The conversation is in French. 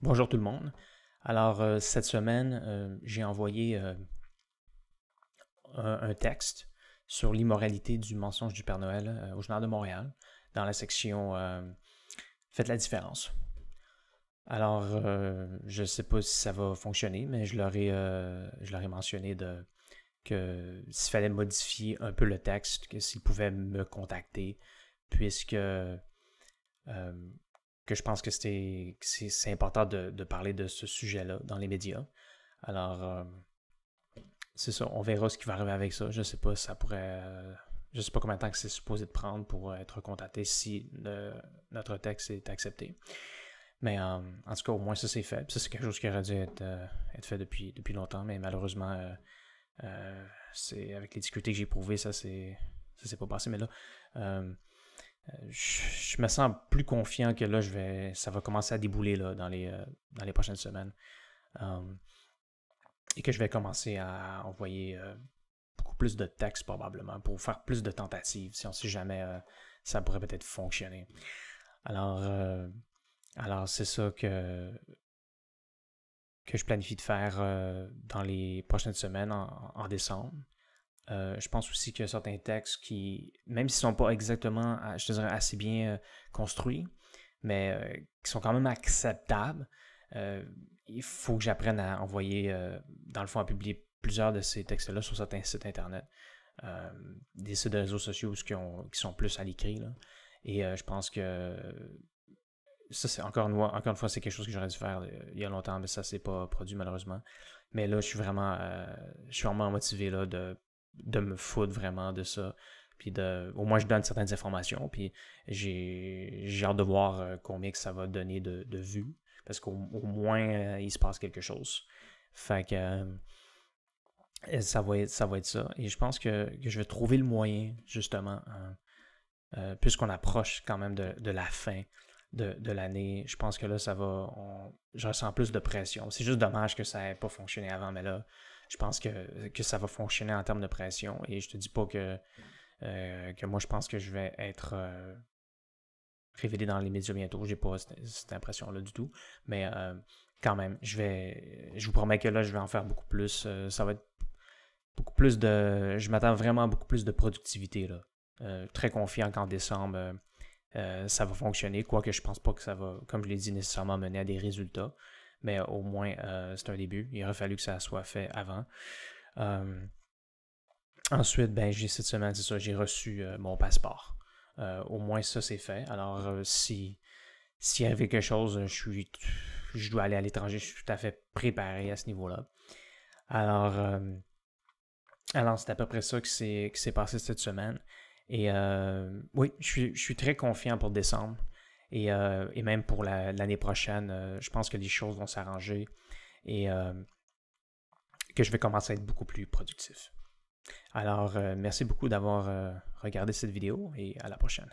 Bonjour tout le monde. Alors, cette semaine, j'ai envoyé un texte sur l'immoralité du mensonge du Père Noël au Journal de Montréal, dans la section Faites la différence. Alors, je ne sais pas si ça va fonctionner, mais je leur ai mentionné que s'il fallait modifier un peu le texte, que s'ils pouvaient me contacter, puisque que je pense que c'est important de parler de ce sujet-là dans les médias. Alors, c'est ça, on verra ce qui va arriver avec ça. Je sais pas si ça pourrait. Je sais pas combien de temps que c'est supposé de prendre pour être contacté si notre texte est accepté. Mais en tout cas, au moins ça c'est fait. Puis ça, c'est quelque chose qui aurait dû être fait depuis longtemps, mais malheureusement, c'est avec les difficultés que j'ai éprouvées, ça s'est pas passé. Mais là, je me sens plus confiant que là, ça va commencer à débouler là, dans les prochaines semaines. Et que je vais commencer à envoyer beaucoup plus de textes probablement pour faire plus de tentatives si on sait jamais ça pourrait peut-être fonctionner. Alors, c'est ça que je planifie de faire dans les prochaines semaines en décembre. Je pense aussi qu'il y a certains textes qui, même s'ils ne sont pas exactement, je te dirais, assez bien construits, mais qui sont quand même acceptables, il faut que j'apprenne à envoyer, dans le fond, à publier plusieurs de ces textes-là sur certains sites internet. Des sites de réseaux sociaux qui sont plus à l'écrit. Là. Et je pense que ça, c'est encore une fois, c'est quelque chose que j'aurais dû faire il y a longtemps, mais ça s'est pas produit malheureusement. Mais là, je suis vraiment motivé là, de me foutre vraiment de ça. Puis au moins, je donne certaines informations. Puis j'ai hâte de voir combien que ça va donner de vues. Parce qu'au moins, il se passe quelque chose. Fait que ça va être ça. Et je pense que je vais trouver le moyen, justement, puisqu'on approche quand même de la fin de l'année, je pense que là, je ressens plus de pression. C'est juste dommage que ça n'ait pas fonctionné avant, mais là, je pense que ça va fonctionner en termes de pression. Et je te dis pas que moi, je pense que je vais être révélé dans les médias bientôt. J'ai pas cette impression-là du tout. Mais quand même, je vous promets que là, je vais en faire beaucoup plus. Ça va être beaucoup plus de. Je m'attends vraiment à beaucoup plus de productivité là. Très confiant qu'en décembre, ça va fonctionner, quoique je pense pas que ça va, comme je l'ai dit, nécessairement mener à des résultats. Mais au moins, c'est un début. Il aurait fallu que ça soit fait avant. Ensuite, ben, cette semaine, c'est ça, j'ai reçu mon passeport. Au moins, ça, c'est fait. Alors, s'il y avait quelque chose, je dois aller à l'étranger, je suis tout à fait préparé à ce niveau-là. Alors, c'est à peu près ça qui s'est passé cette semaine. Et oui, je suis très confiant pour décembre. Et même pour l'année prochaine, je pense que les choses vont s'arranger et que je vais commencer à être beaucoup plus productif. Alors, merci beaucoup d'avoir regardé cette vidéo et à la prochaine.